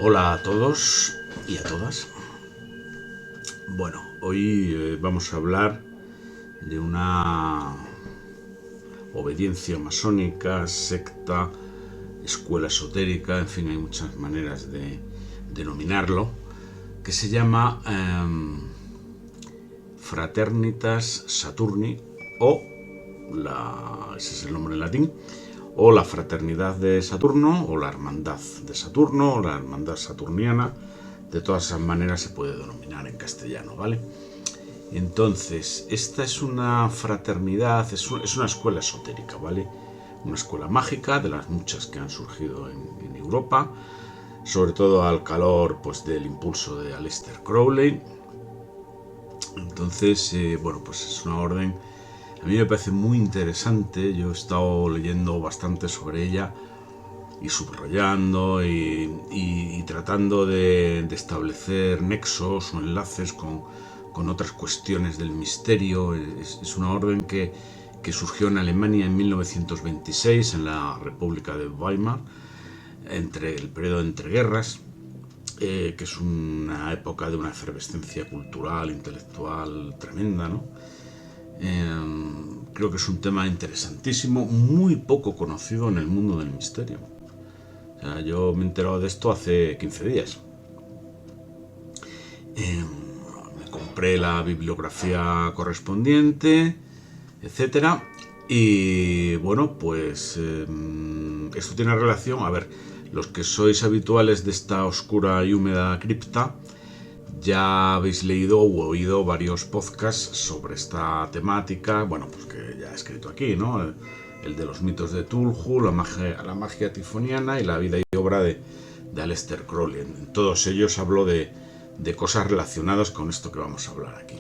Hola a todos y a todas. Bueno, hoy vamos a hablar de una obediencia masónica, secta, escuela esotérica, en fin, hay muchas maneras de denominarlo, que se llama Fraternitas Saturni, o ese es el nombre en latín, o la Fraternidad de Saturno, o la Hermandad de Saturno, o la Hermandad Saturniana. De todas esas maneras se puede denominar en castellano, ¿vale? Entonces, esta es una fraternidad, es una escuela esotérica, ¿vale? Una escuela mágica, de las muchas que han surgido en Europa, sobre todo al calor, pues, del impulso de Aleister Crowley. Entonces, bueno, pues es una orden. A mí me parece muy interesante, yo he estado leyendo bastante sobre ella y subrayando y tratando de establecer nexos o enlaces con otras cuestiones del misterio. Es una orden que surgió en Alemania en 1926, en la República de Weimar, entre el periodo de entreguerras, que es una época de una efervescencia cultural, intelectual tremenda, ¿no? Creo que es un tema interesantísimo, muy poco conocido en el mundo del misterio. O sea, yo me he enterado de esto hace 15 días. Me compré la bibliografía correspondiente, etcétera. Y bueno, pues esto tiene relación, a ver, los que sois habituales de esta oscura y húmeda cripta, ya habéis leído o oído varios podcasts sobre esta temática, bueno, pues que ya he escrito aquí, ¿no? El de los mitos de Cthulhu, la magia tifoniana y la vida y obra de Aleister Crowley. En todos ellos hablo de cosas relacionadas con esto que vamos a hablar aquí.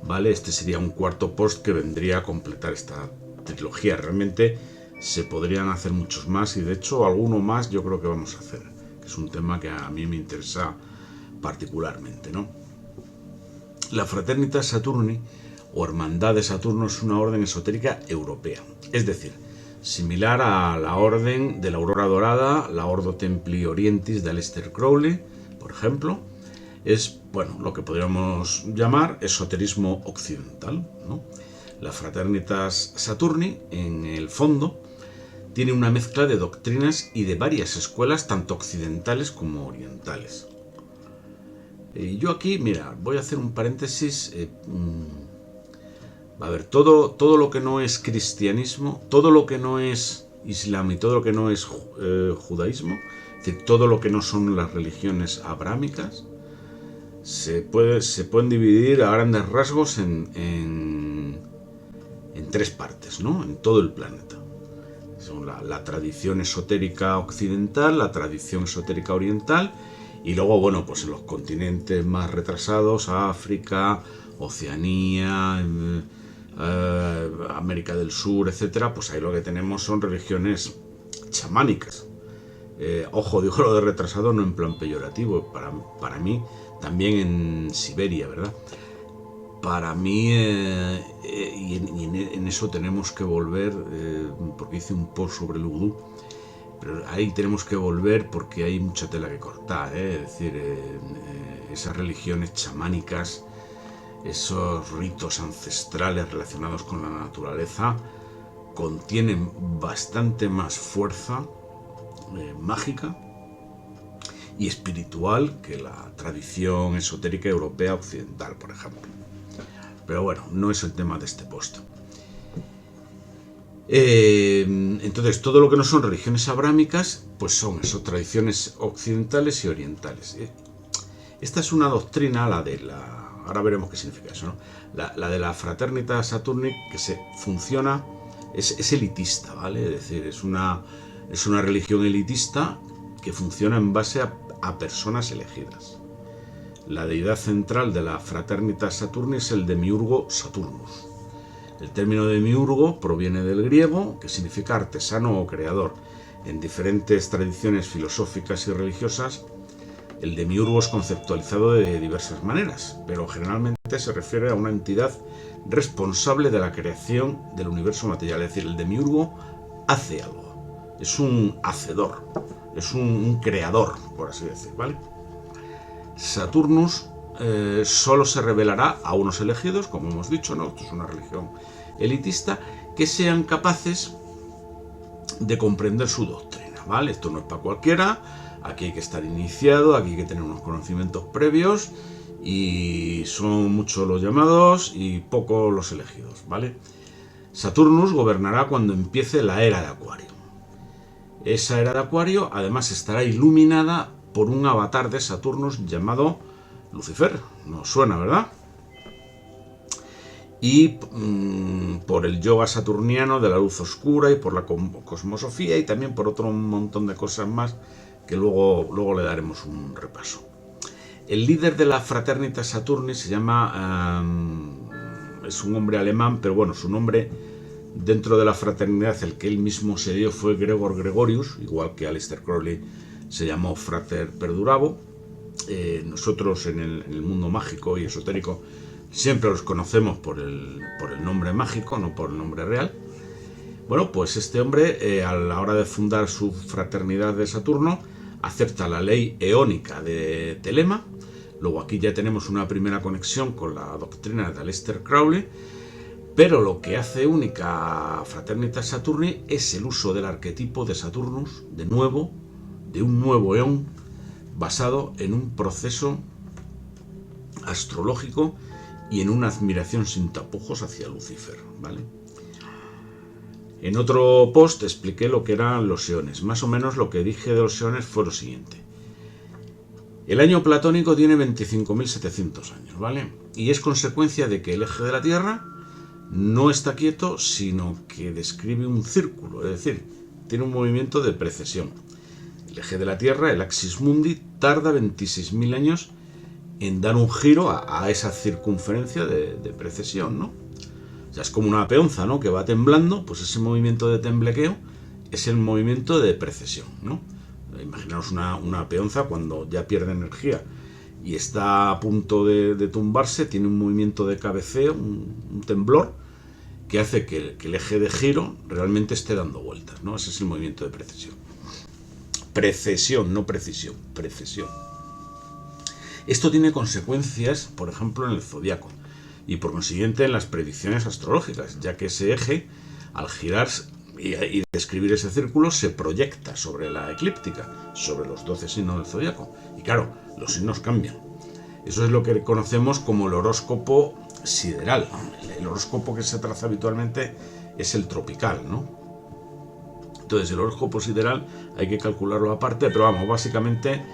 ¿Vale? Este sería un cuarto post que vendría a completar esta trilogía. Realmente se podrían hacer muchos más y de hecho alguno más yo creo que vamos a hacer, que es un tema que a mí me interesa particularmente, ¿no? La Fraternitas Saturni o Hermandad de Saturno es una orden esotérica europea, es decir, similar a la Orden de la Aurora Dorada, la Ordo Templi Orientis de Aleister Crowley, por ejemplo. Es, bueno, lo que podríamos llamar esoterismo occidental, ¿no? La Fraternitas Saturni, en el fondo, tiene una mezcla de doctrinas y de varias escuelas, tanto occidentales como orientales. Yo aquí, mira, voy a hacer un paréntesis. A ver, todo lo que no es cristianismo, todo lo que no es islam y todo lo que no es judaísmo, es decir, todo lo que no son las religiones abrámicas, se pueden dividir a grandes rasgos en tres partes, ¿no? En todo el planeta. Son la tradición esotérica occidental, la tradición esotérica oriental, y luego, bueno, pues en los continentes más retrasados, África, Oceanía, América del Sur, etcétera, pues ahí lo que tenemos son religiones chamánicas. Ojo, digo lo de retrasado no en plan peyorativo, para mí, también en Siberia, ¿verdad? Para mí, y en eso tenemos que volver, porque hice un post sobre el vudú, pero ahí tenemos que volver porque hay mucha tela que cortar, es decir, esas religiones chamánicas, esos ritos ancestrales relacionados con la naturaleza, contienen bastante más fuerza mágica y espiritual que la tradición esotérica europea occidental, por ejemplo. Pero bueno, no es el tema de este post. Entonces, todo lo que no son religiones abrámicas, pues son eso, tradiciones occidentales y orientales. Esta es una doctrina, la de la ahora veremos qué significa eso, ¿no? La de la Fraternitas Saturni, que funciona, es elitista, ¿vale? Es decir, es una religión elitista que funciona en base a personas elegidas. La deidad central de la Fraternitas Saturni es el demiurgo Saturnus. El término demiurgo proviene del griego, que significa artesano o creador. En diferentes tradiciones filosóficas y religiosas, el demiurgo es conceptualizado de diversas maneras, pero generalmente se refiere a una entidad responsable de la creación del universo material. Es decir, el demiurgo hace algo, es un hacedor, es un creador, por así decir, ¿vale? Saturnus solo se revelará a unos elegidos, como hemos dicho, ¿no? Esto es una religión elitista, que sean capaces de comprender su doctrina, ¿vale? Esto no es para cualquiera, aquí hay que estar iniciado, aquí hay que tener unos conocimientos previos, y son muchos los llamados y pocos los elegidos, ¿vale? Saturnus gobernará cuando empiece la era de Acuario. Esa era de Acuario además estará iluminada por un avatar de Saturnus llamado Lucifer. ¿Nos suena, verdad? Y por el yoga saturniano de la luz oscura y por la cosmosofía y también por otro montón de cosas más que luego le daremos un repaso. El líder de la Fraternitas Saturni se llama, es un hombre alemán, pero bueno, su nombre dentro de la fraternidad, el que él mismo se dio, fue Gregor Gregorius, igual que Aleister Crowley se llamó Frater Perdurabo. Nosotros en el mundo mágico y esotérico siempre los conocemos por el nombre mágico, no por el nombre real. Bueno, pues este hombre, a la hora de fundar su fraternidad de Saturno, acepta la ley eónica de Telema. Luego aquí ya tenemos una primera conexión con la doctrina de Aleister Crowley, pero lo que hace única a Fraternitas Saturni es el uso del arquetipo de Saturnus, de un nuevo eón, basado en un proceso astrológico y en una admiración sin tapujos hacia Lucifer, ¿vale? En otro post expliqué lo que eran los eones. Más o menos lo que dije de los eones fue lo siguiente. El año platónico tiene 25.700 años, ¿vale? Y es consecuencia de que el eje de la Tierra no está quieto, sino que describe un círculo, es decir, tiene un movimiento de precesión. El eje de la Tierra, el axis mundi, tarda 26.000 años en dar un giro a esa circunferencia de precesión, ¿no? O sea, es como una peonza, ¿no?, que va temblando, pues ese movimiento de temblequeo es el movimiento de precesión, ¿no? Imaginaos una peonza cuando ya pierde energía y está a punto de tumbarse, tiene un movimiento de cabeceo, un temblor, que hace que el eje de giro realmente esté dando vueltas, ¿no? Ese es el movimiento de precesión. Precesión, no precisión, precesión. Esto tiene consecuencias, por ejemplo, en el zodiaco y por consiguiente en las predicciones astrológicas, ya que ese eje, al girar y describir ese círculo, se proyecta sobre la eclíptica, sobre los 12 signos del zodiaco. Y claro, los signos cambian. Eso es lo que conocemos como el horóscopo sideral. El horóscopo que se traza habitualmente es el tropical, ¿no? Entonces el horóscopo sideral hay que calcularlo aparte, pero vamos, básicamente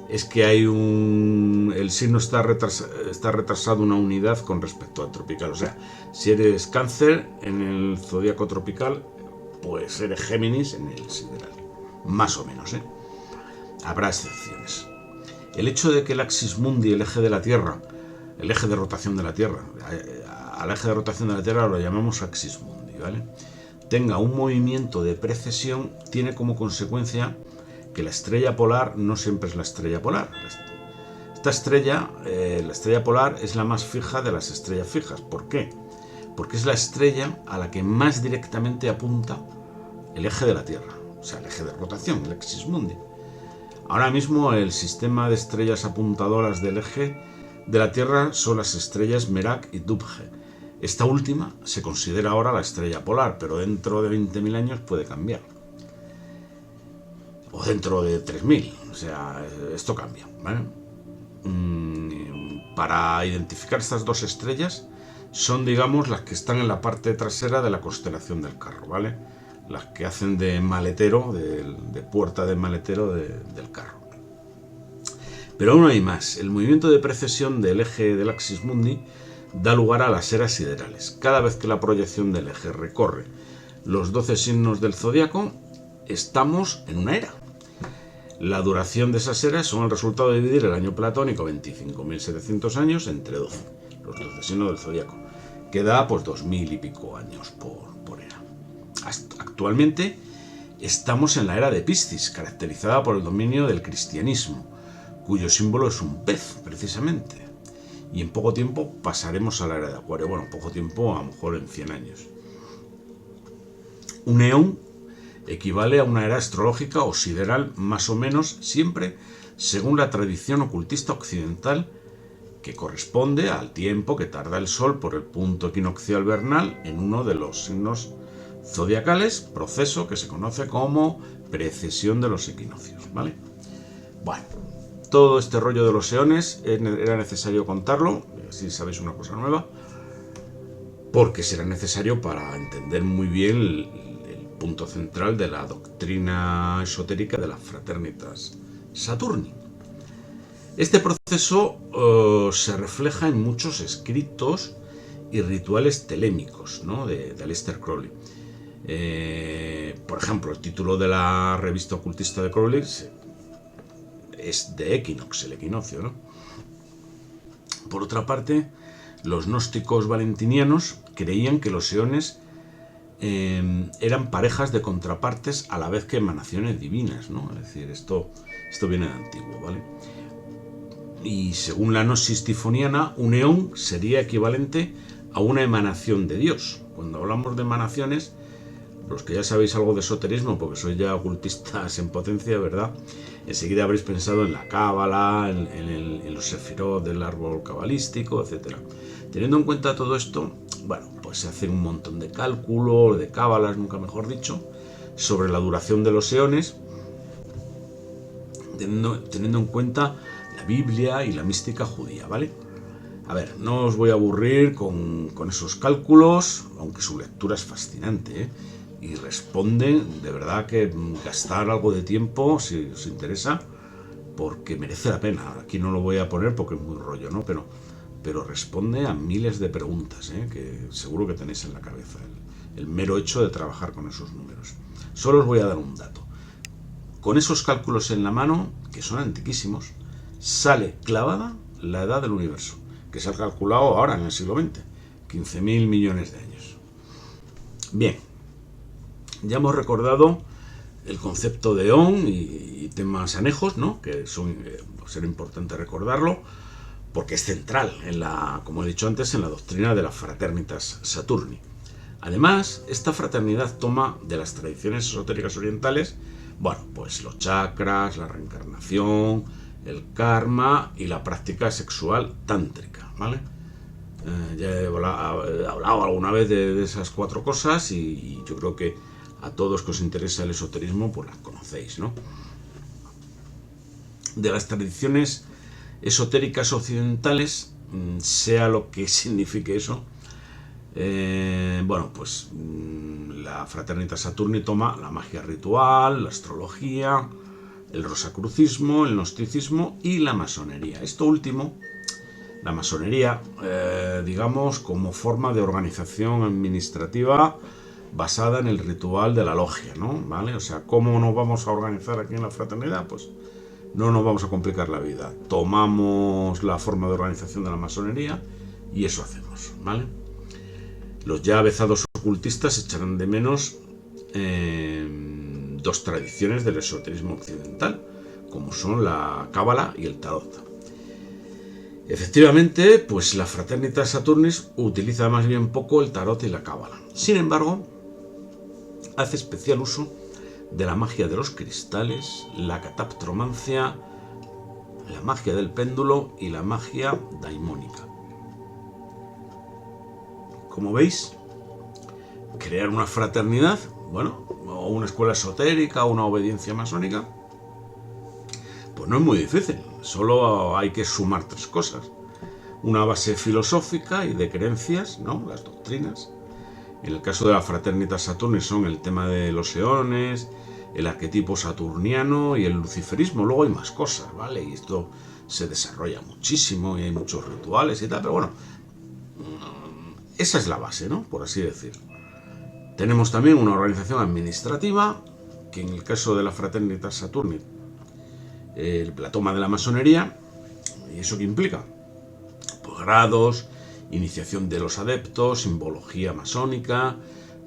es que hay el signo está retrasado una unidad con respecto al tropical. O sea, si eres Cáncer en el zodíaco tropical, pues eres Géminis en el sideral. Más o menos, ¿eh? Habrá excepciones. El hecho de que el axis mundi, el eje de la Tierra, el eje de rotación de la Tierra, al eje de rotación de la Tierra lo llamamos axis mundi, ¿vale?, tenga un movimiento de precesión, tiene como consecuencia que la estrella polar no siempre es la estrella polar. Esta estrella, la estrella polar, es la más fija de las estrellas fijas. ¿Por qué? Porque es la estrella a la que más directamente apunta el eje de la Tierra, o sea, el eje de rotación, el axis mundi. Ahora mismo el sistema de estrellas apuntadoras del eje de la Tierra son las estrellas Merak y Dubhe. Esta última se considera ahora la estrella polar, pero dentro de 20.000 años puede cambiar. O dentro de 3.000, o sea, esto cambia, ¿vale? Para identificar estas dos estrellas son, digamos, las que están en la parte trasera de la constelación del carro, ¿vale? Las que hacen de maletero, de puerta de maletero del carro. Pero aún hay más. El movimiento de precesión del eje del Axis Mundi da lugar a las eras siderales. Cada vez que la proyección del eje recorre los 12 signos del zodiaco, estamos en una era. La duración de esas eras son el resultado de dividir el año platónico, 25.700 años, entre 12, los 12 signos del zodiaco, que da pues 2.000 y pico años por era. Actualmente estamos en la era de Piscis, caracterizada por el dominio del cristianismo, cuyo símbolo es un pez, precisamente. Y en poco tiempo pasaremos a la era de Acuario. Bueno, poco tiempo, a lo mejor en 100 años. Un eón equivale a una era astrológica o sideral, más o menos, siempre según la tradición ocultista occidental, que corresponde al tiempo que tarda el Sol por el punto equinoccial vernal en uno de los signos zodiacales, proceso que se conoce como precesión de los equinoccios, ¿vale? Bueno, todo este rollo de los eones era necesario contarlo, así sabéis una cosa nueva, porque será necesario para entender muy bien el punto central de la doctrina esotérica de las Fraternitas Saturni. Este proceso se refleja en muchos escritos y rituales telémicos, ¿no?, de Aleister Crowley. Por ejemplo, el título de la revista ocultista de Crowley es de Equinox, el equinoccio, ¿no? Por otra parte, los gnósticos valentinianos creían que los eones eran parejas de contrapartes a la vez que emanaciones divinas, ¿no? Es decir, esto viene de antiguo, ¿vale? Y según la gnosis tifoniana, un eón sería equivalente a una emanación de Dios. Cuando hablamos de emanaciones, los que ya sabéis algo de esoterismo, porque sois ya ocultistas en potencia, ¿verdad?, enseguida habréis pensado en la cábala, en los sefirot del árbol cabalístico, etc. Teniendo en cuenta todo esto, bueno, pues se hacen un montón de cálculos, de cábalas, nunca mejor dicho, sobre la duración de los eones, teniendo en cuenta la Biblia y la mística judía, ¿vale? A ver, no os voy a aburrir con esos cálculos, aunque su lectura es fascinante, ¿eh? Y responde, de verdad que gastar algo de tiempo si os interesa, porque merece la pena. Aquí no lo voy a poner porque es muy rollo, ¿no? Pero responde a miles de preguntas, ¿eh?, que seguro que tenéis en la cabeza, el mero hecho de trabajar con esos números. Solo os voy a dar un dato. Con esos cálculos en la mano, que son antiquísimos, sale clavada la edad del universo, que se ha calculado ahora en el siglo XX, 15.000 millones de años. Bien, ya hemos recordado el concepto de eón y temas anejos, ¿no?, que será importante recordarlo, porque es central, como he dicho antes, en la doctrina de las Fraternitas Saturni. Además, esta fraternidad toma de las tradiciones esotéricas orientales, bueno, pues los chakras, la reencarnación, el karma y la práctica sexual tántrica, ¿vale? Ya he hablado alguna vez de esas 4 cosas y yo creo que a todos que os interesa el esoterismo, pues las conocéis, ¿no? De las tradiciones esotéricas occidentales, sea lo que signifique eso, bueno, pues la Fraternitas Saturni toma la magia ritual, la astrología, el rosacrucismo, el gnosticismo y la masonería. Esto último, la masonería, digamos, como forma de organización administrativa basada en el ritual de la logia, ¿no? ¿Vale? O sea, ¿cómo nos vamos a organizar aquí en la fraternidad? Pues no nos vamos a complicar la vida. Tomamos la forma de organización de la masonería y eso hacemos, ¿vale? Los ya avezados ocultistas echarán de menos 2 tradiciones del esoterismo occidental, como son la cábala y el tarot. Efectivamente, pues la Fraternitas Saturnis utiliza más bien poco el tarot y la cábala. Sin embargo, hace especial uso de la magia de los cristales, la cataptromancia, la magia del péndulo y la magia daimónica. Como veis, crear una fraternidad, bueno, o una escuela esotérica o una obediencia masónica, pues no es muy difícil. Solo hay que sumar 3 cosas. Una base filosófica y de creencias, ¿no?, las doctrinas. En el caso de la Fraternitas Saturni son el tema de los eones, el arquetipo saturniano y el luciferismo. Luego hay más cosas, ¿vale? Y esto se desarrolla muchísimo y hay muchos rituales y tal, pero bueno, esa es la base, ¿no? Por así decirlo. Tenemos también una organización administrativa, que en el caso de la Fraternitas Saturni, la toma de la masonería. ¿Y eso qué implica? Pues grados, iniciación de los adeptos, simbología masónica,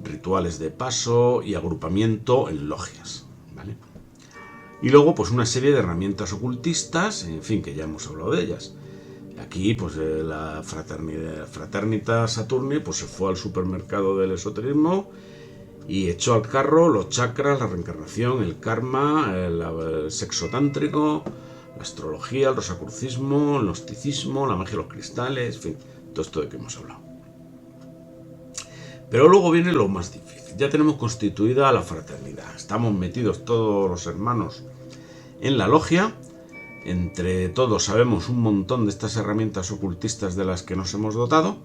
rituales de paso y agrupamiento en logias, ¿vale? Y luego pues una serie de herramientas ocultistas, en fin, que ya hemos hablado de ellas. Aquí pues la Fraternitas Saturni pues se fue al supermercado del esoterismo y echó al carro los chakras, la reencarnación, el karma, el sexo tántrico, la astrología, el rosacrucismo, el gnosticismo, la magia de los cristales, en fin, todo esto de que hemos hablado. Pero luego viene lo más difícil. Ya tenemos constituida la fraternidad. Estamos metidos todos los hermanos en la logia. Entre todos sabemos un montón de estas herramientas ocultistas de las que nos hemos dotado.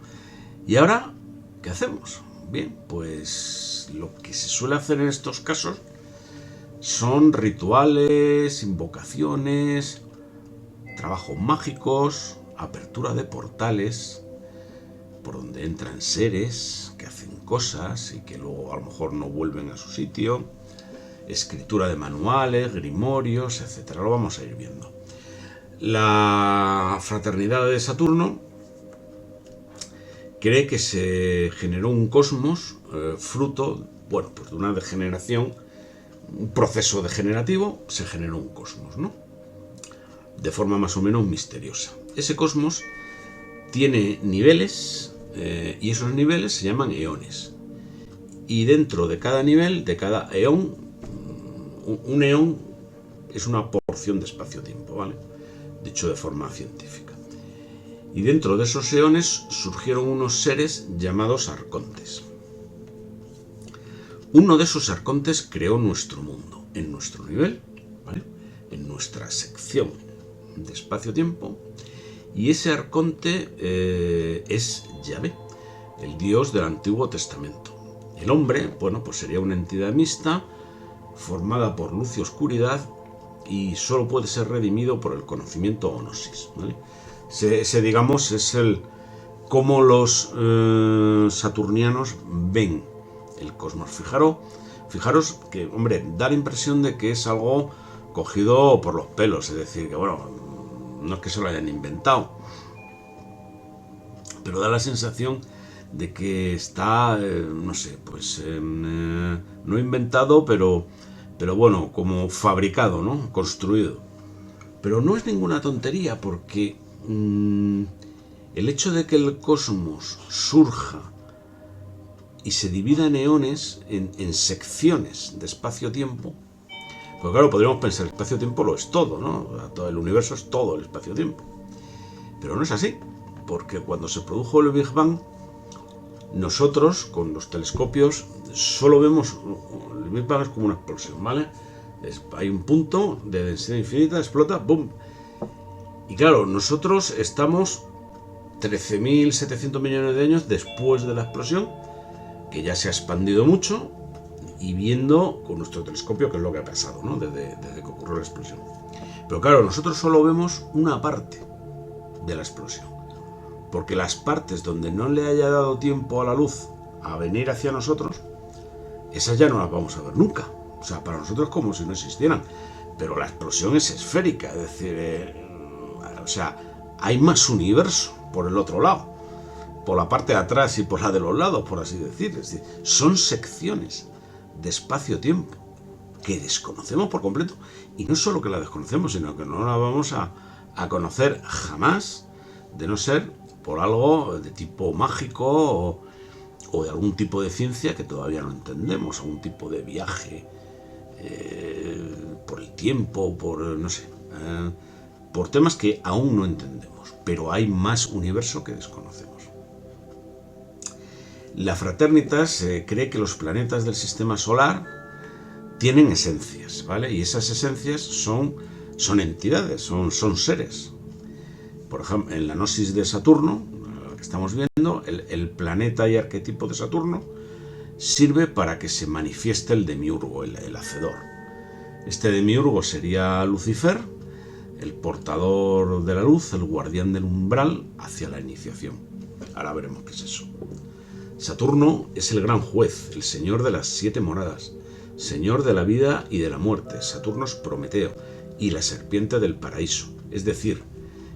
Y ahora, ¿qué hacemos? Bien, pues lo que se suele hacer en estos casos son rituales, invocaciones, trabajos mágicos, apertura de portales por donde entran seres que hacen cosas y que luego a lo mejor no vuelven a su sitio, escritura de manuales, grimorios, etcétera. Lo vamos a ir viendo. La fraternidad de Saturno cree que se generó un cosmos fruto, bueno, pues de una degeneración, un proceso degenerativo, se generó un cosmos, ¿no? De forma más o menos misteriosa. Ese cosmos tiene niveles y esos niveles se llaman eones. Y dentro de cada nivel, de cada eón, un eón es una porción de espacio-tiempo, ¿vale? Dicho de forma científica. Y dentro de esos eones surgieron unos seres llamados arcontes. Uno de esos arcontes creó nuestro mundo, en nuestro nivel, ¿vale? En nuestra sección de espacio-tiempo. Y ese arconte es Yahvé, el Dios del Antiguo Testamento. El hombre, bueno, pues sería una entidad mixta, formada por luz y oscuridad, y solo puede ser redimido por el conocimiento o gnosis, ¿vale? Digamos, es el cómo los saturnianos ven el cosmos. Fijaros que, hombre, da la impresión de que es algo cogido por los pelos, es decir, que bueno, no es que se lo hayan inventado, pero da la sensación de que está, no sé, pues no inventado, pero bueno, como fabricado, ¿no? Construido. Pero no es ninguna tontería, porque el hecho de que el cosmos surja y se divida en eones, en secciones de espacio-tiempo, pues claro, podríamos pensar, el espacio-tiempo lo es todo, ¿no? Todo el universo es todo el espacio-tiempo. Pero no es así, porque cuando se produjo el Big Bang, nosotros, con los telescopios, solo vemos, el Big Bang es como una explosión, ¿vale? Hay un punto de densidad infinita, explota, ¡boom! Y claro, nosotros estamos 13.700 millones de años después de la explosión, que ya se ha expandido mucho, y viendo con nuestro telescopio qué es lo que ha pasado, ¿no? Desde que ocurrió la explosión. Pero claro, nosotros solo vemos una parte de la explosión, porque las partes donde no le haya dado tiempo a la luz a venir hacia nosotros, esas ya no las vamos a ver nunca. O sea, para nosotros es como si no existieran. Pero la explosión es esférica, es decir, o sea, hay más universo por el otro lado, por la parte de atrás y por la de los lados, por así decir. Es decir, son secciones de espacio-tiempo que desconocemos por completo. Y no solo que la desconocemos, sino que no la vamos a conocer jamás, de no ser por algo de tipo mágico o de algún tipo de ciencia que todavía no entendemos, algún tipo de viaje por el tiempo, por no sé, por temas que aún no entendemos, pero hay más universo que desconocemos. La Fraternitas cree que los planetas del sistema solar tienen esencias, ¿vale? Y esas esencias son entidades, son seres. Por ejemplo, en la gnosis de Saturno, que estamos viendo, el planeta y arquetipo de Saturno sirve para que se manifieste el demiurgo, el hacedor. Este demiurgo sería Lucifer, el portador de la luz, el guardián del umbral hacia la iniciación. Ahora veremos qué es eso. Saturno es el gran juez, el señor de las 7 moradas, señor de la vida y de la muerte. Saturno es Prometeo y la serpiente del paraíso. Es decir,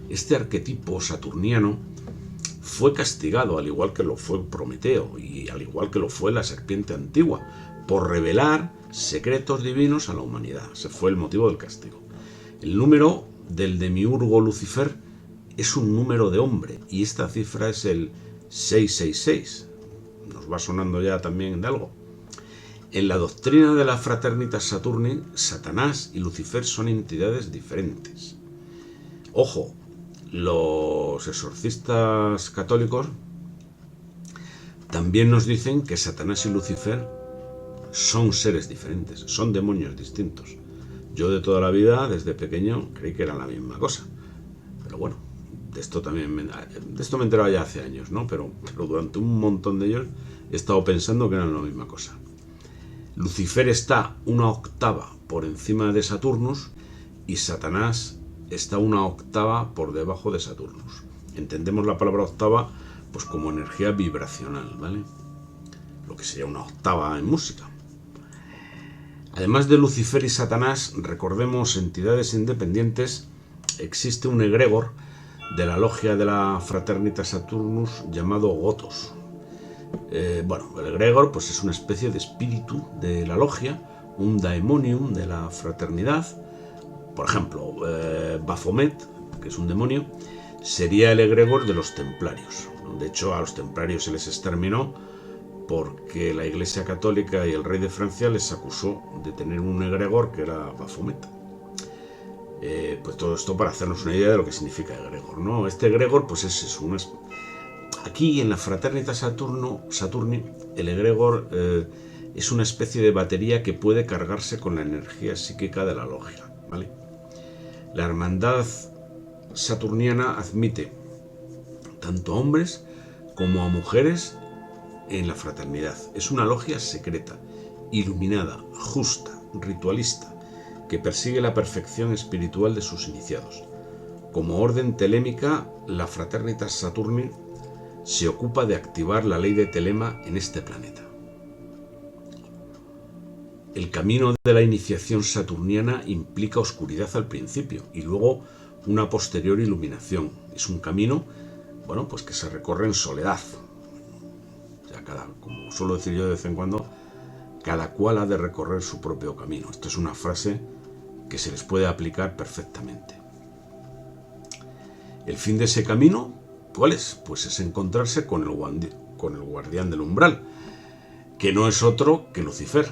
este arquetipo saturniano fue castigado, al igual que lo fue Prometeo y al igual que lo fue la serpiente antigua, por revelar secretos divinos a la humanidad. Ese fue el motivo del castigo. El número del demiurgo Lucifer es un número de hombre y esta cifra es el 666. Nos va sonando ya también de algo. En la doctrina de la Fraternitas Saturni, Satanás y Lucifer son entidades diferentes. Ojo, los exorcistas católicos también nos dicen que Satanás y Lucifer son seres diferentes, son demonios distintos. Yo de toda la vida, desde pequeño, creí que eran la misma cosa. Pero bueno, de esto me he enterado ya hace años, ¿no? Pero durante un montón de ellos he estado pensando que eran la misma cosa. Lucifer está una octava por encima de Saturnus y Satanás está una octava por debajo de Saturnus. Entendemos la palabra octava pues como energía vibracional, ¿vale? Lo que sería una octava en música. Además de Lucifer y Satanás, recordemos entidades independientes, existe un egregor de la logia de la Fraternitas Saturnus llamado Gotos. Bueno, el egregor pues es una especie de espíritu de la logia, un daemonium de la fraternidad. Por ejemplo, Baphomet, que es un demonio, sería el egregor de los templarios. De hecho, a los templarios se les exterminó porque la Iglesia Católica y el rey de Francia les acusó de tener un egregor que era Baphomet. Pues todo esto para hacernos una idea de lo que significa egregor, ¿no? Este egregor, pues es eso. Aquí en la Fraternitas Saturni, el egregor es una especie de batería que puede cargarse con la energía psíquica de la logia, ¿vale? La hermandad saturniana admite tanto a hombres como a mujeres en la fraternidad. Es una logia secreta, iluminada, justa, ritualista, que persigue la perfección espiritual de sus iniciados. Como orden telémica, la Fraternitas Saturni se ocupa de activar la ley de Telema en este planeta. El camino de la iniciación saturniana implica oscuridad al principio y luego una posterior iluminación. Es un camino, bueno, pues que se recorre en soledad. Como suelo decir yo de vez en cuando, cada cual ha de recorrer su propio camino. Esto es una frase que se les puede aplicar perfectamente. El fin de ese camino, ¿cuál es? Pues es encontrarse con el guardián del umbral, que no es otro que Lucifer.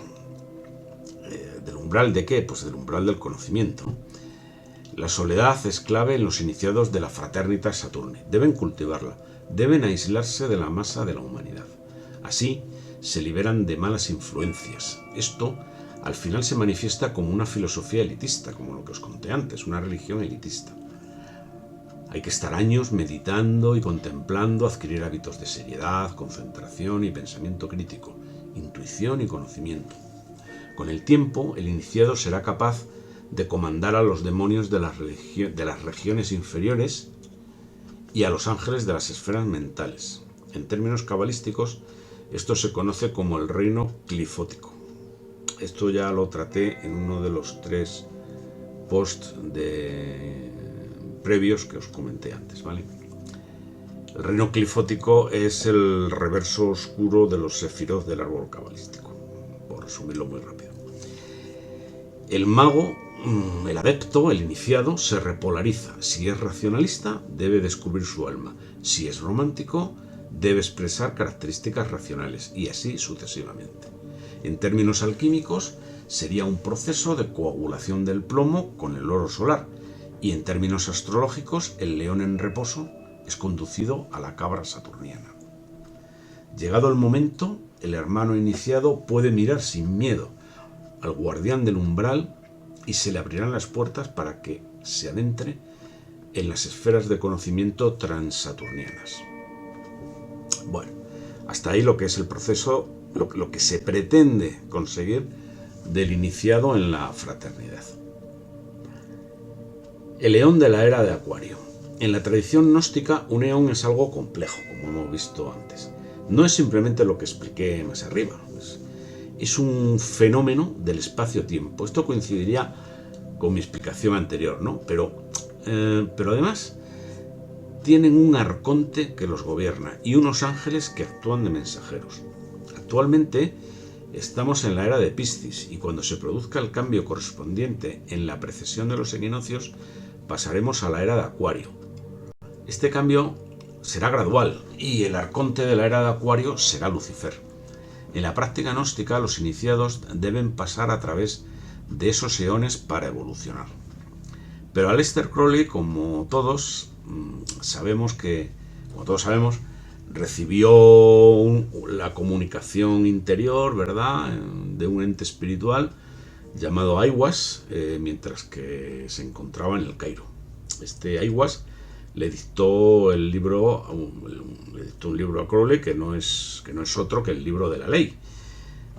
¿Del umbral de qué? Pues del umbral del conocimiento. La soledad es clave en los iniciados de la Fraternitas Saturni. Deben cultivarla, deben aislarse de la masa de la humanidad. Así se liberan de malas influencias. Esto al final se manifiesta como una filosofía elitista, como lo que os conté antes, una religión elitista. Hay que estar años meditando y contemplando, adquirir hábitos de seriedad, concentración y pensamiento crítico, intuición y conocimiento. Con el tiempo, el iniciado será capaz de comandar a los demonios de las regiones inferiores y a los ángeles de las esferas mentales. En términos cabalísticos, esto se conoce como el reino clifótico. Esto ya lo traté en uno de los 3 posts previos que os comenté antes, ¿vale? El reino clifótico es el reverso oscuro de los sefirot del árbol cabalístico, por resumirlo muy rápido. El mago, el adepto, el iniciado, se repolariza. Si es racionalista, debe descubrir su alma. Si es romántico, debe expresar características racionales, y así sucesivamente. En términos alquímicos, sería un proceso de coagulación del plomo con el oro solar, y en términos astrológicos, el león en reposo es conducido a la cabra saturniana. Llegado el momento, el hermano iniciado puede mirar sin miedo al guardián del umbral y se le abrirán las puertas para que se adentre en las esferas de conocimiento transaturnianas. Bueno, hasta ahí lo que es el proceso, lo que se pretende conseguir del iniciado en la fraternidad. El eón de la era de Acuario. En la tradición gnóstica, un eón es algo complejo, como hemos visto antes. No es simplemente lo que expliqué más arriba. Es un fenómeno del espacio-tiempo. Esto coincidiría con mi explicación anterior, ¿no? Pero además tienen un arconte que los gobierna y unos ángeles que actúan de mensajeros. Actualmente estamos en la era de Piscis y cuando se produzca el cambio correspondiente en la precesión de los equinoccios, pasaremos a la era de Acuario. Este cambio será gradual y el arconte de la era de Acuario será Lucifer. En la práctica gnóstica, los iniciados deben pasar a través de esos eones para evolucionar. Pero Aleister Crowley, como todos sabemos, recibió la comunicación interior, ¿verdad?, de un ente espiritual llamado Aiwass, mientras que se encontraba en el Cairo. Este Aiwass le dictó un libro a Crowley que no es otro que el libro de la ley,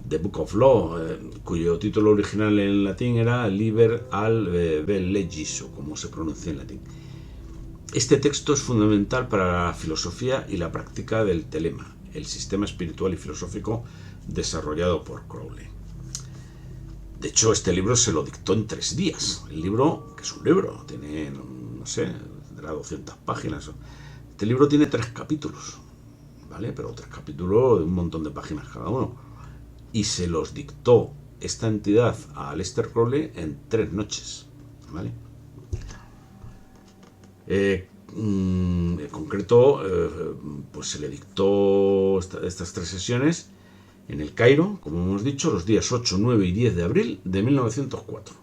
The Book of Law, cuyo título original en latín era Liber al Vel Legis, o como se pronuncia en latín. Este texto es fundamental para la filosofía y la práctica del telema, el sistema espiritual y filosófico desarrollado por Crowley. De hecho, este libro se lo dictó en 3 días. El libro, que es un libro, tiene, no sé, tendrá 200 páginas. Este libro tiene 3 capítulos, ¿vale? Pero 3 capítulos de un montón de páginas cada uno. Y se los dictó esta entidad a Aleister Crowley en 3 noches, ¿vale? En concreto, pues se le dictó estas 3 sesiones en el Cairo, como hemos dicho, los días 8, 9 y 10 de abril de 1904.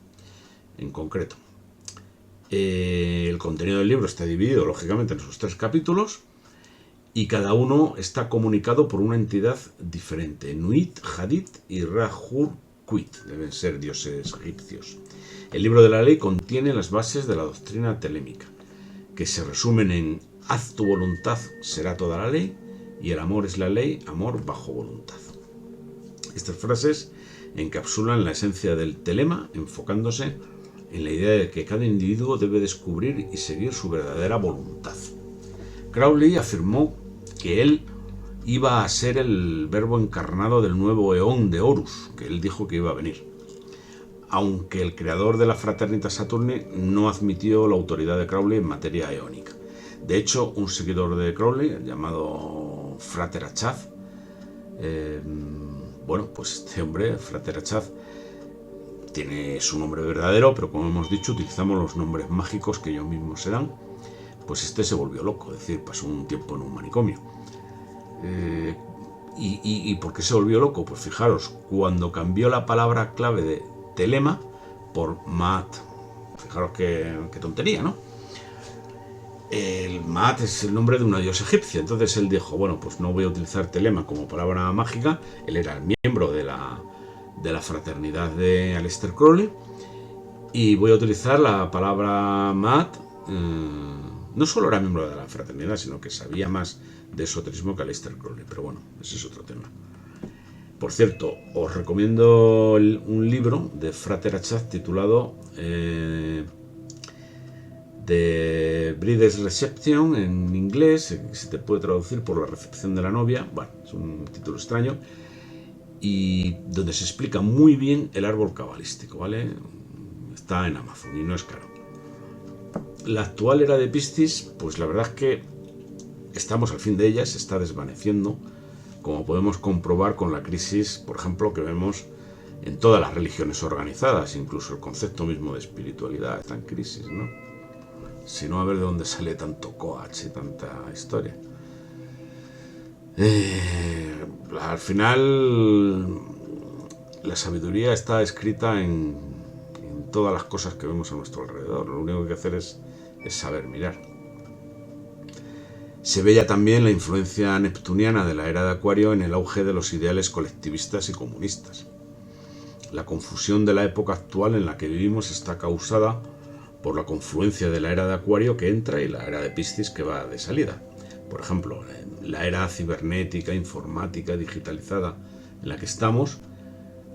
En concreto, el contenido del libro está dividido, lógicamente, en esos 3 capítulos y cada uno está comunicado por una entidad diferente. Nuit, Hadith y Ra-Hur-Khut deben ser dioses egipcios. El libro de la ley contiene las bases de la doctrina telémica, que se resumen en haz tu voluntad, será toda la ley, y el amor es la ley, amor bajo voluntad. Estas frases encapsulan la esencia del telema, enfocándose en la idea de que cada individuo debe descubrir y seguir su verdadera voluntad. Crowley afirmó que él iba a ser el verbo encarnado del nuevo eón de Horus, que él dijo que iba a venir, aunque el creador de la Fraternitas Saturni no admitió la autoridad de Crowley en materia eónica. De hecho, un seguidor de Crowley, llamado Frater Achaz, pues este hombre, Frater Achaz, tiene su nombre verdadero, pero como hemos dicho, utilizamos los nombres mágicos que ellos mismos se dan. Pues este se volvió loco, es decir, pasó un tiempo en un manicomio. ¿Y por qué se volvió loco? Pues fijaros, cuando cambió la palabra clave de telema por Maat. Fijaros qué tontería, ¿no? El Maat es el nombre de una diosa egipcia. Entonces él dijo, bueno, pues no voy a utilizar telema como palabra mágica. Él era el miembro de la fraternidad de Aleister Crowley. Y voy a utilizar la palabra Maat. No solo era miembro de la fraternidad, sino que sabía más de esoterismo que Aleister Crowley. Pero bueno, ese es otro tema. Por cierto, os recomiendo un libro de Frater Achaz titulado The Bride's Reception en inglés, que se te puede traducir por la recepción de la novia. Bueno, es un título extraño, y donde se explica muy bien el árbol cabalístico, ¿vale? Está en Amazon y no es caro. La actual era de Piscis, pues la verdad es que estamos al fin de ella, se está desvaneciendo, como podemos comprobar con la crisis, por ejemplo, que vemos en todas las religiones organizadas. Incluso el concepto mismo de espiritualidad está en crisis, ¿no? Si no, a ver de dónde sale tanto coach y tanta historia. Al final, la sabiduría está escrita en todas las cosas que vemos a nuestro alrededor. Lo único que hay que hacer es saber mirar. Se ve ya también la influencia neptuniana de la era de Acuario en el auge de los ideales colectivistas y comunistas. La confusión de la época actual en la que vivimos está causada por la confluencia de la era de Acuario que entra y la era de Piscis que va de salida. Por ejemplo, la era cibernética, informática, digitalizada en la que estamos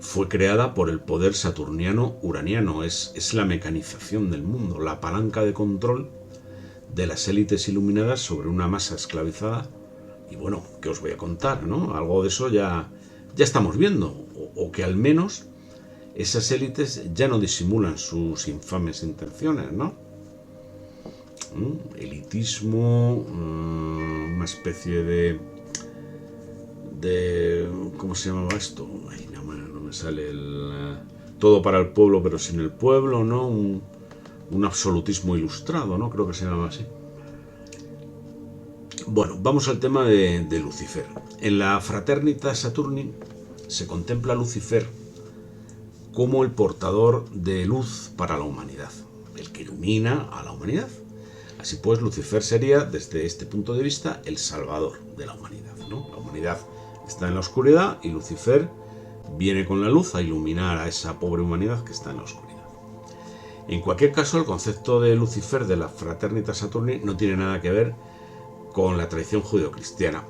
fue creada por el poder saturniano-uraniano. Es la mecanización del mundo, la palanca de control de las élites iluminadas sobre una masa esclavizada. Y bueno, ¿qué os voy a contar, no? Algo de eso ya estamos viendo, o que al menos esas élites ya no disimulan sus infames intenciones, ¿no? Elitismo, una especie de ¿cómo se llamaba esto? Ay, no me sale todo para el pueblo pero sin el pueblo, ¿no? Un absolutismo ilustrado, ¿no? Creo que se llamaba así. Bueno, vamos al tema de Lucifer. En la Fraternitas Saturni se contempla a Lucifer como el portador de luz para la humanidad, el que ilumina a la humanidad. Así pues, Lucifer sería, desde este punto de vista, el salvador de la humanidad, ¿no? La humanidad está en la oscuridad y Lucifer viene con la luz a iluminar a esa pobre humanidad que está en la oscuridad. En cualquier caso, el concepto de Lucifer de la Fraternitas Saturni no tiene nada que ver con la tradición judeocristiana,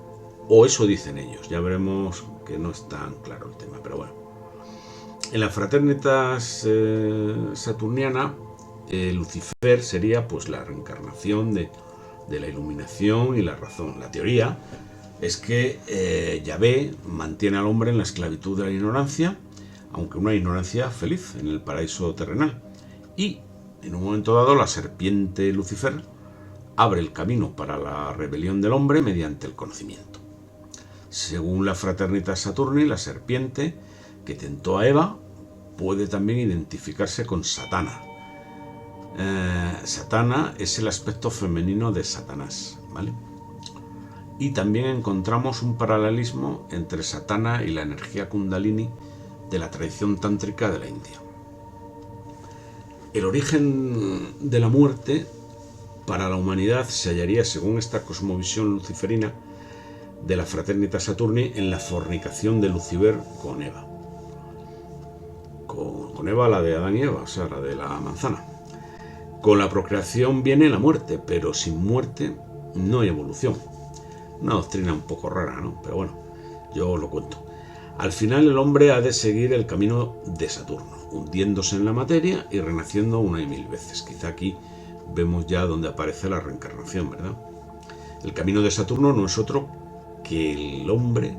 o eso dicen ellos. Ya veremos que no es tan claro el tema, pero bueno. En la Fraternitas saturniana, Lucifer sería pues la reencarnación de la iluminación y la razón. La teoría es que Yahvé mantiene al hombre en la esclavitud de la ignorancia, aunque una ignorancia feliz en el paraíso terrenal. Y en un momento dado la serpiente Lucifer abre el camino para la rebelión del hombre mediante el conocimiento. Según la Fraternitas Saturni, la serpiente que tentó a Eva puede también identificarse con Satana. Satana es el aspecto femenino de Satanás, ¿vale? Y también encontramos un paralelismo entre Satana y la energía Kundalini de la tradición tántrica de la India. El origen de la muerte para la humanidad se hallaría, según esta cosmovisión luciferina de la Fraternitas Saturni, en la fornicación de Lucifer con Eva. Con Eva, la de Adán y Eva, o sea, la de la manzana. Con la procreación viene la muerte, pero sin muerte no hay evolución. Una doctrina un poco rara, ¿no? Pero bueno, yo lo cuento. Al final el hombre ha de seguir el camino de Saturno, hundiéndose en la materia y renaciendo una y mil veces. Quizá aquí vemos ya donde aparece la reencarnación, ¿verdad? El camino de Saturno no es otro que el hombre,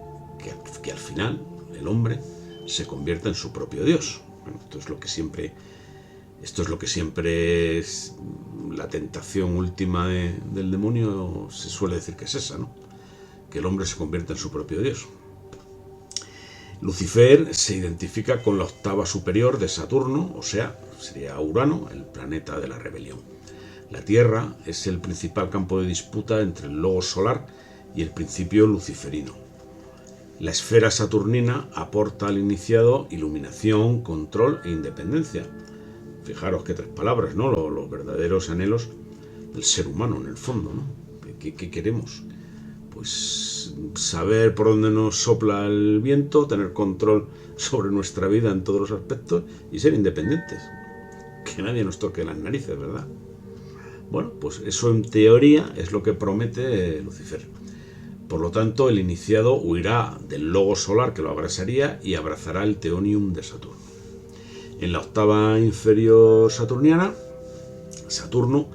que al final el hombre se convierta en su propio Dios. Bueno, esto es lo que siempre es la tentación última del demonio. Se suele decir que es esa, ¿no? Que el hombre se convierta en su propio Dios. Lucifer se identifica con la octava superior de Saturno, o sea, sería Urano, el planeta de la rebelión. La Tierra es el principal campo de disputa entre el logos solar y el principio luciferino. La esfera saturnina aporta al iniciado iluminación, control e independencia. Fijaros qué tres palabras, ¿no? Los verdaderos anhelos del ser humano, en el fondo, ¿no? ¿Qué queremos? Pues saber por dónde nos sopla el viento, tener control sobre nuestra vida en todos los aspectos y ser independientes. Que nadie nos toque las narices, ¿verdad? Bueno, pues eso en teoría es lo que promete Lucifer. Por lo tanto, el iniciado huirá del logo solar que lo abrasaría y abrazará el teonium de Saturno. En la octava inferior saturniana, Saturno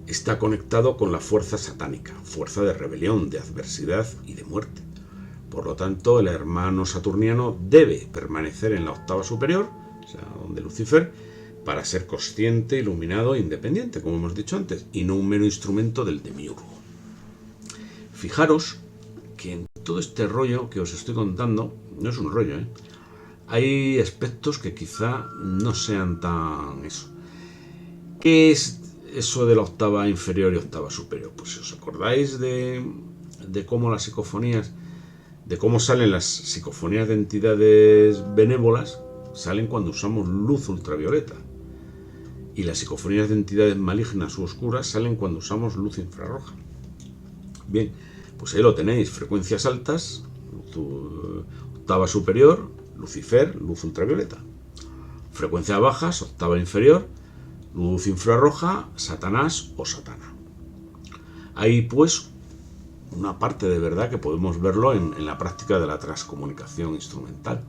está conectado con la fuerza satánica, fuerza de rebelión, de adversidad y de muerte. Por lo tanto, el hermano saturniano debe permanecer en la octava superior, o sea, donde Lucifer, para ser consciente, iluminado e independiente, como hemos dicho antes, y no un mero instrumento del demiurgo. Fijaros que en todo este rollo que os estoy contando, no es un rollo, hay aspectos que quizá no sean tan eso. ¿Qué es eso de la octava inferior y octava superior? Pues si os acordáis de cómo las psicofonías, de cómo salen las psicofonías de entidades benévolas, salen cuando usamos luz ultravioleta. Y las psicofonías de entidades malignas u oscuras salen cuando usamos luz infrarroja. Bien, pues ahí lo tenéis, frecuencias altas, octava superior, Lucifer, luz ultravioleta. Frecuencias bajas, octava inferior, luz infrarroja, Satanás o Satana. Hay pues una parte de verdad que podemos verlo en la práctica de la transcomunicación instrumental.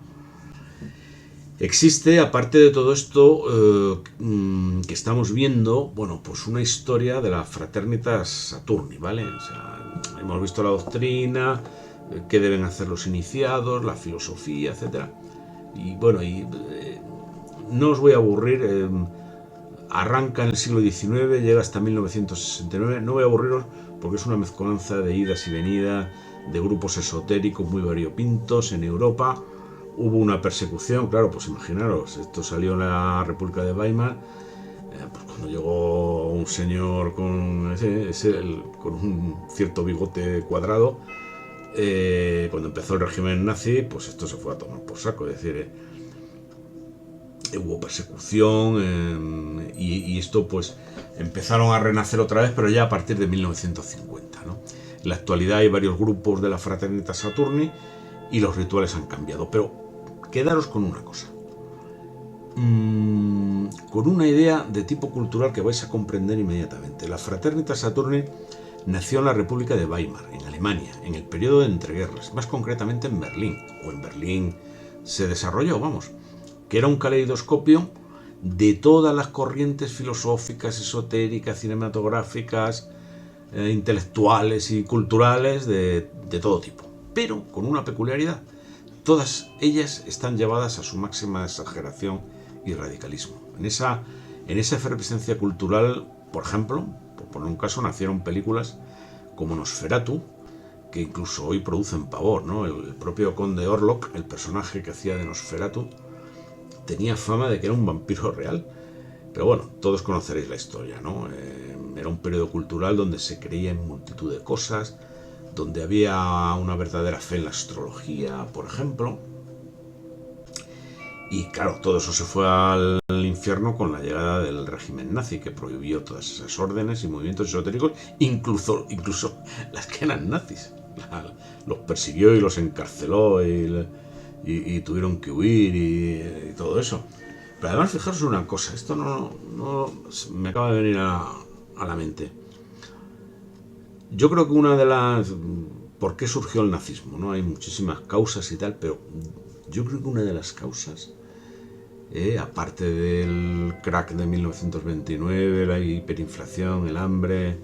Existe, aparte de todo esto que estamos viendo, bueno, pues una historia de la Fraternitas Saturni, ¿vale? O sea, hemos visto la doctrina, qué deben hacer los iniciados, la filosofía, etcétera. Y bueno, no os voy a aburrir, arranca en el siglo XIX, llega hasta 1969, no voy a aburriros porque es una mezcolanza de idas y venidas, de grupos esotéricos muy variopintos en Europa. Hubo una persecución, claro, pues imaginaros, esto salió en la República de Weimar, pues cuando llegó un señor con, con un cierto bigote cuadrado, cuando empezó el régimen nazi, pues esto se fue a tomar por saco, es decir, hubo persecución y esto pues empezaron a renacer otra vez, pero ya a partir de 1950, ¿no? En la actualidad hay varios grupos de la Fraternitas Saturni y los rituales han cambiado, pero quedaros con una cosa, con una idea de tipo cultural que vais a comprender inmediatamente. La Fraternitas Saturni nació en la República de Weimar, en Alemania, en el periodo de entreguerras, más concretamente en Berlín, o en Berlín se desarrolló, vamos, que era un caleidoscopio de todas las corrientes filosóficas, esotéricas, cinematográficas, intelectuales y culturales de todo tipo, pero con una peculiaridad: todas ellas están llevadas a su máxima exageración y radicalismo. En esa efervescencia cultural, por ejemplo, por poner un caso, nacieron películas como Nosferatu, que incluso hoy producen pavor, ¿no? El propio conde Orlok, el personaje que hacía de Nosferatu, tenía fama de que era un vampiro real. Pero bueno, todos conoceréis la historia, ¿no? Era un periodo cultural donde se creía en multitud de cosas, donde había una verdadera fe en la astrología, por ejemplo. Y claro, todo eso se fue al infierno con la llegada del régimen nazi, que prohibió todas esas órdenes y movimientos esotéricos, incluso las que eran nazis. Los persiguió y los encarceló y tuvieron que huir y todo eso. Pero además, fijaros una cosa, esto no me acaba de venir a la mente. Yo creo que una de las... ¿Por qué surgió el nazismo? ¿No? Hay muchísimas causas y tal, pero yo creo que una de las causas, aparte del crack de 1929, la hiperinflación, el hambre,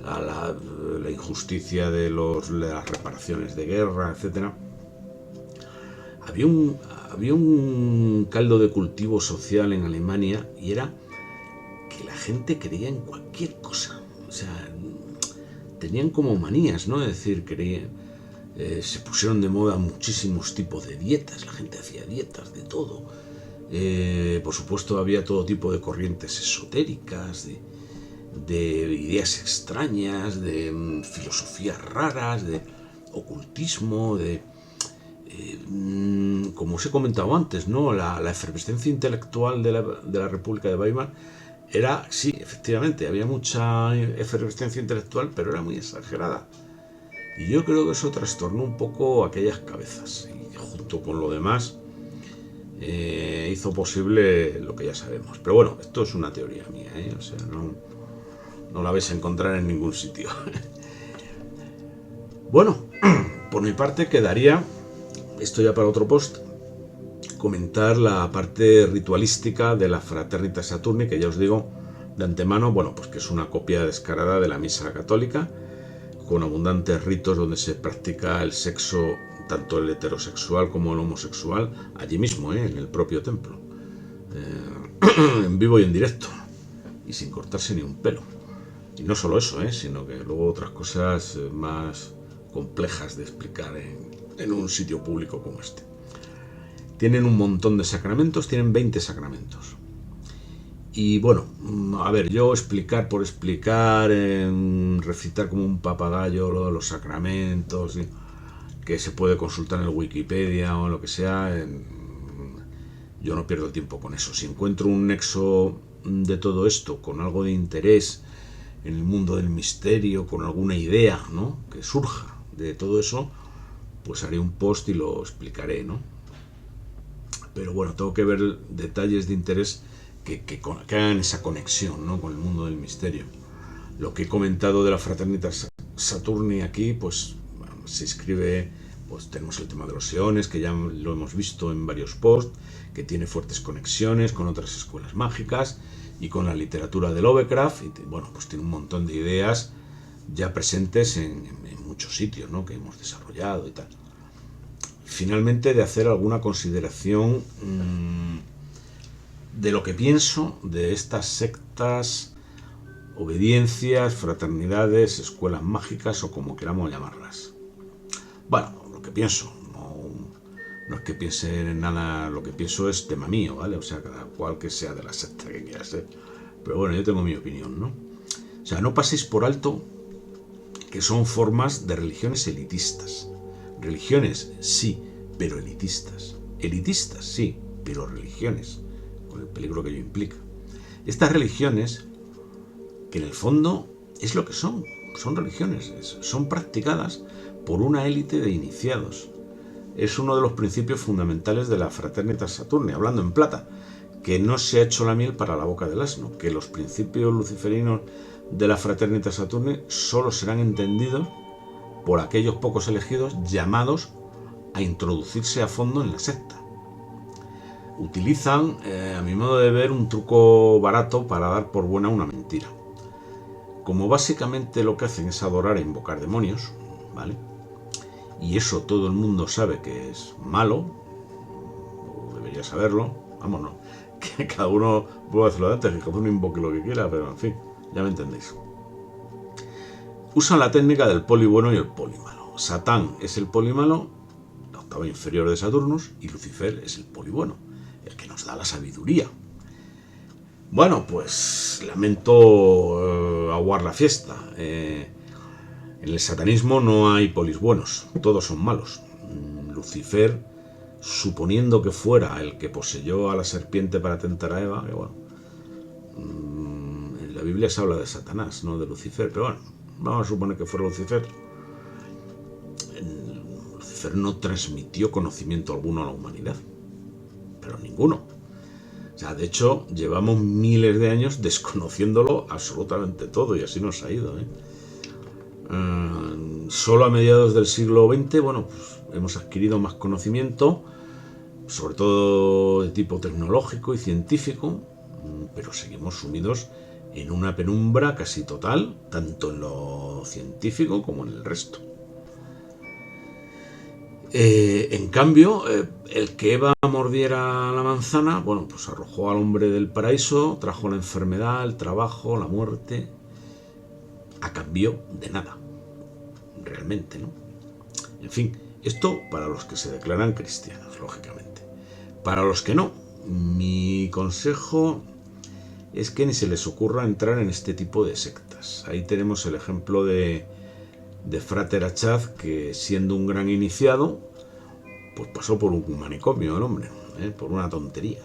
la injusticia de las reparaciones de guerra, etc., había un caldo de cultivo social en Alemania, y era que la gente creía en cualquier cosa. O sea, tenían como manías, ¿no? Es decir, se pusieron de moda muchísimos tipos de dietas, la gente hacía dietas de todo. Por supuesto, había todo tipo de corrientes esotéricas, de ideas extrañas, de filosofías raras, de ocultismo, como os he comentado antes, ¿no? La efervescencia intelectual de la República de Weimar era, sí, efectivamente, había mucha efervescencia intelectual, pero era muy exagerada. Y yo creo que eso trastornó un poco aquellas cabezas. Y junto con lo demás, hizo posible lo que ya sabemos. Pero bueno, esto es una teoría mía, o sea, no la vais a encontrar en ningún sitio. Bueno, por mi parte quedaría, esto ya para otro post, comentar la parte ritualística de la Fraternitas Saturni, que ya os digo de antemano, bueno, pues que es una copia descarada de la misa católica, con abundantes ritos donde se practica el sexo, tanto el heterosexual como el homosexual, allí mismo, en el propio templo, en vivo y en directo, y sin cortarse ni un pelo. Y no solo eso, sino que luego otras cosas más complejas de explicar en un sitio público como este. Tienen un montón de sacramentos, tienen 20 sacramentos. Y bueno, a ver, yo explicar por explicar, recitar como un papagayo lo de los sacramentos, que se puede consultar en el Wikipedia o en lo que sea, yo no pierdo el tiempo con eso. Si encuentro un nexo de todo esto con algo de interés en el mundo del misterio, con alguna idea, ¿no?, que surja de todo eso, pues haré un post y lo explicaré, ¿no? Pero bueno, tengo que ver detalles de interés que hagan esa conexión, ¿no?, con el mundo del misterio. Lo que he comentado de la Fraternitas Saturni aquí, pues bueno, se inscribe Pues tenemos el tema de los eones, que ya lo hemos visto en varios posts, que tiene fuertes conexiones con otras escuelas mágicas y con la literatura de Lovecraft. Y bueno, pues tiene un montón de ideas ya presentes en muchos sitios, ¿no?, que hemos desarrollado y tal. Finalmente, de hacer alguna consideración de lo que pienso de estas sectas, obediencias, fraternidades, escuelas mágicas o como queramos llamarlas. Bueno, lo que pienso, no es que piense en nada, lo que pienso es tema mío, ¿vale? O sea, cada cual que sea de la secta que quiera ser. Pero bueno, yo tengo mi opinión, ¿no? O sea, no paséis por alto que son formas de religiones elitistas. Religiones, sí, pero elitistas. Elitistas, sí, pero religiones, con el peligro que ello implica. Estas religiones, que en el fondo es lo que son religiones, son practicadas por una élite de iniciados. Es uno de los principios fundamentales de la Fraternitas Saturni, hablando en plata, que no se ha hecho la miel para la boca del asno, que los principios luciferinos de la Fraternitas Saturni solo serán entendidos por aquellos pocos elegidos llamados a introducirse a fondo en la secta. Utilizan, a mi modo de ver, un truco barato para dar por buena una mentira. Como básicamente lo que hacen es adorar e invocar demonios, ¿vale? Y eso todo el mundo sabe que es malo, o debería saberlo, vamos, no, que cada uno puede hacerlo antes, que cada uno invoque lo que quiera, pero en fin, ya me entendéis. Usan la técnica del poli bueno y el poli malo. Satán es el poli malo, la octava inferior de Saturnus, y Lucifer es el poli bueno, el que nos da la sabiduría. Bueno, pues lamento aguar la fiesta. En el satanismo no hay polis buenos, todos son malos. Lucifer, suponiendo que fuera el que poseyó a la serpiente para tentar a Eva, que bueno, en la Biblia se habla de Satanás, no de Lucifer, pero bueno, vamos a suponer que fuera Lucifer. Lucifer no transmitió conocimiento alguno a la humanidad, pero ninguno. O sea, de hecho, llevamos miles de años desconociéndolo absolutamente todo y así nos ha ido, ¿eh? Solo a mediados del siglo XX, bueno, pues hemos adquirido más conocimiento, sobre todo de tipo tecnológico y científico, pero seguimos sumidos en una penumbra casi total, tanto en lo científico como en el resto. En cambio, el que Eva mordiera la manzana, bueno, pues arrojó al hombre del paraíso, trajo la enfermedad, el trabajo, la muerte, a cambio de nada, realmente, ¿no? En fin, esto para los que se declaran cristianos, lógicamente. Para los que no, mi consejo es que ni se les ocurra entrar en este tipo de sectas. Ahí tenemos el ejemplo de Frater Achaz, que siendo un gran iniciado, pues pasó por un manicomio el hombre, por una tontería.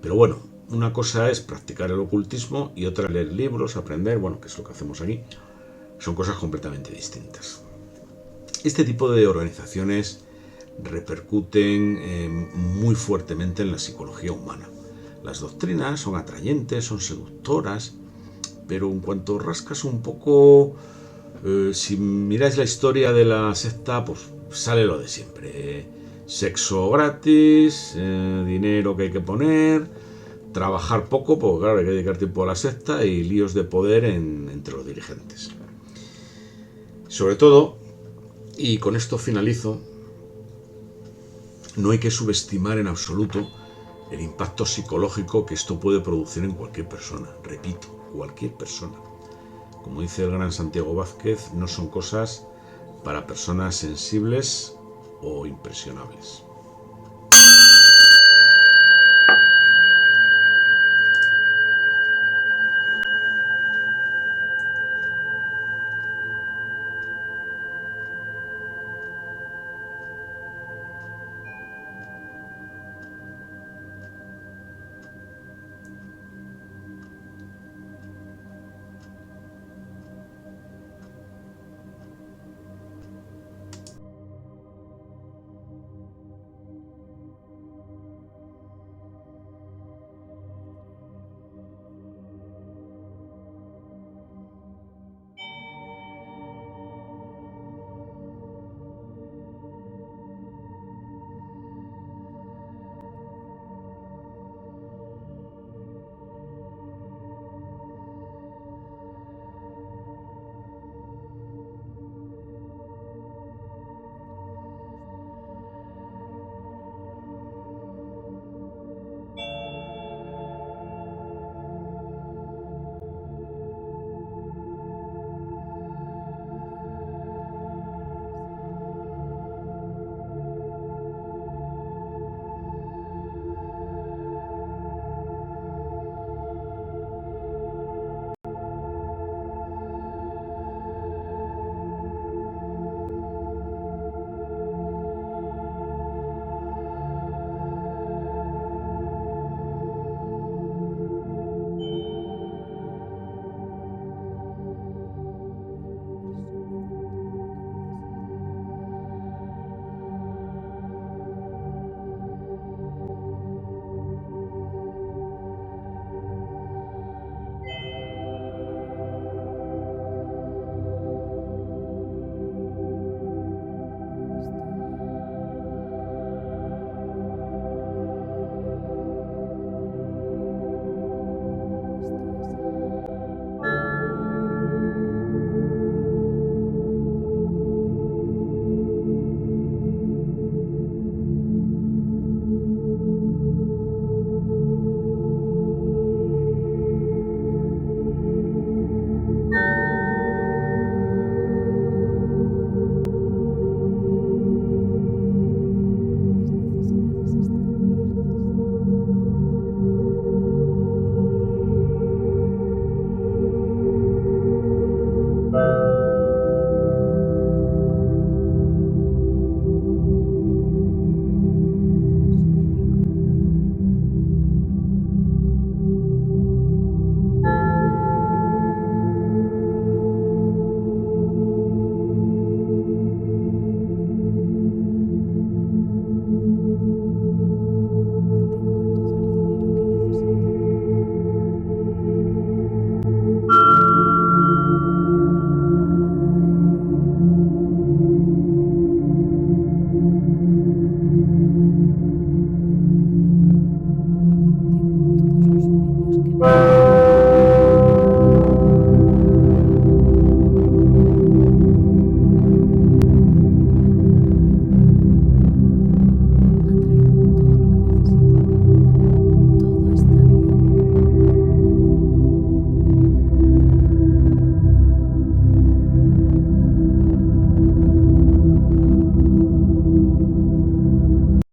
Pero bueno, una cosa es practicar el ocultismo y otra leer libros, aprender, bueno, que es lo que hacemos aquí. Son cosas completamente distintas. Este tipo de organizaciones repercuten muy fuertemente en la psicología humana. Las doctrinas son atrayentes, son seductoras, pero en cuanto rascas un poco, si miráis la historia de la secta, pues sale lo de siempre. Sexo gratis, dinero que hay que poner, trabajar poco, porque claro, hay que dedicar tiempo a la secta, y líos de poder entre los dirigentes. Sobre todo, y con esto finalizo, no hay que subestimar en absoluto el impacto psicológico que esto puede producir en cualquier persona. Repito, cualquier persona. Como dice el gran Santiago Vázquez, no son cosas para personas sensibles o impresionables.